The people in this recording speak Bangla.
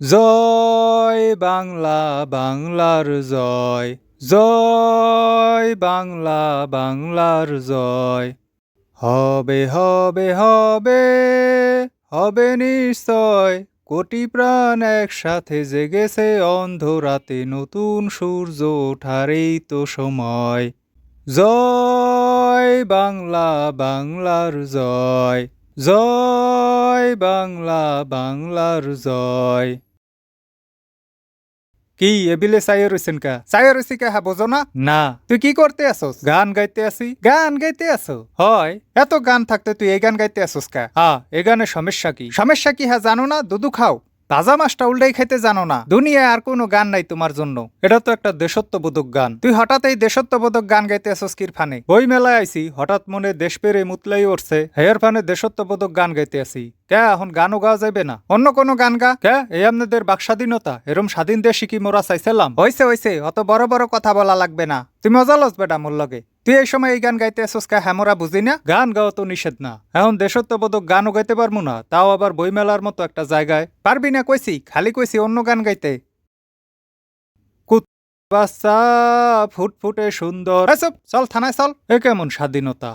জয় বাংলা, বাংলার জয়। জয় বাংলা, বাংলার জয়। হবে হবে হবে, হবে নিশ্চয়। কোটি প্রাণ একসাথে জেগেছে অন্ধরাতে, নতুন সূর্য ওঠার এই তো সময়। জয় বাংলা, বাংলার জয়। জয় বাংলা, বাংলার জয়। কি এবিলে চাইয়ে রইছেন কা? চাইয়ে রইছি কা, হা বোঝো না? না। তুই কি করতে আসোস? গান গাইতে আসি। গান গাইতে আসো? হয়। এত গান থাকতে তুই এই গান গাইতে আসোস কা? এই গানের সমস্যা কি? সমস্যা কি হ্যাঁ জানো না? দুধু খাও। ভাজা মাছটা উল্টাই খাইতে জানো না। দুনিয়ায় আর কোনো গান নাই তোমার জন্য। এটা তো একটা দেশত্ববোধক গান। তুই হঠাৎ এই দেশত্ববোধক গান গাইতে আসোস কির ফানে? বই মেলায় আইছি, হঠাৎ মনে দেশ পেরে মুতলাই উঠছে, হেয়ার ফানে দেশত্ববোধক গান গাইতে আসি। কে এখন গানও গাওয়া যাবে না? অন্য কোনো গান গা। কে এই আপনাদের বাক স্বাধীনতা? এরম স্বাধীন দেশে কি মোরা চাইছিলাম? হইছে হইছে, অত বড় বড় কথা বলা লাগবে না। তুই মজা লস বেটা মোর লগে। তুই এই সময় এই গান গাইতে আসোস কা? হ্যাঁ মোরা বুঝি না। গান গাওয়া তো নিষেধ না। এখন দেশত্ববোধক গানও গাইতে পারবো না, তাও আবার বইমেলার মতো একটা জায়গায়। পারবি না কইছি, খালি কইছি অন্য গান গাইতে। কুত বাচ্চা ফুটফুটে সুন্দর, চল থানায় চল। এ কেমন স্বাধীনতা?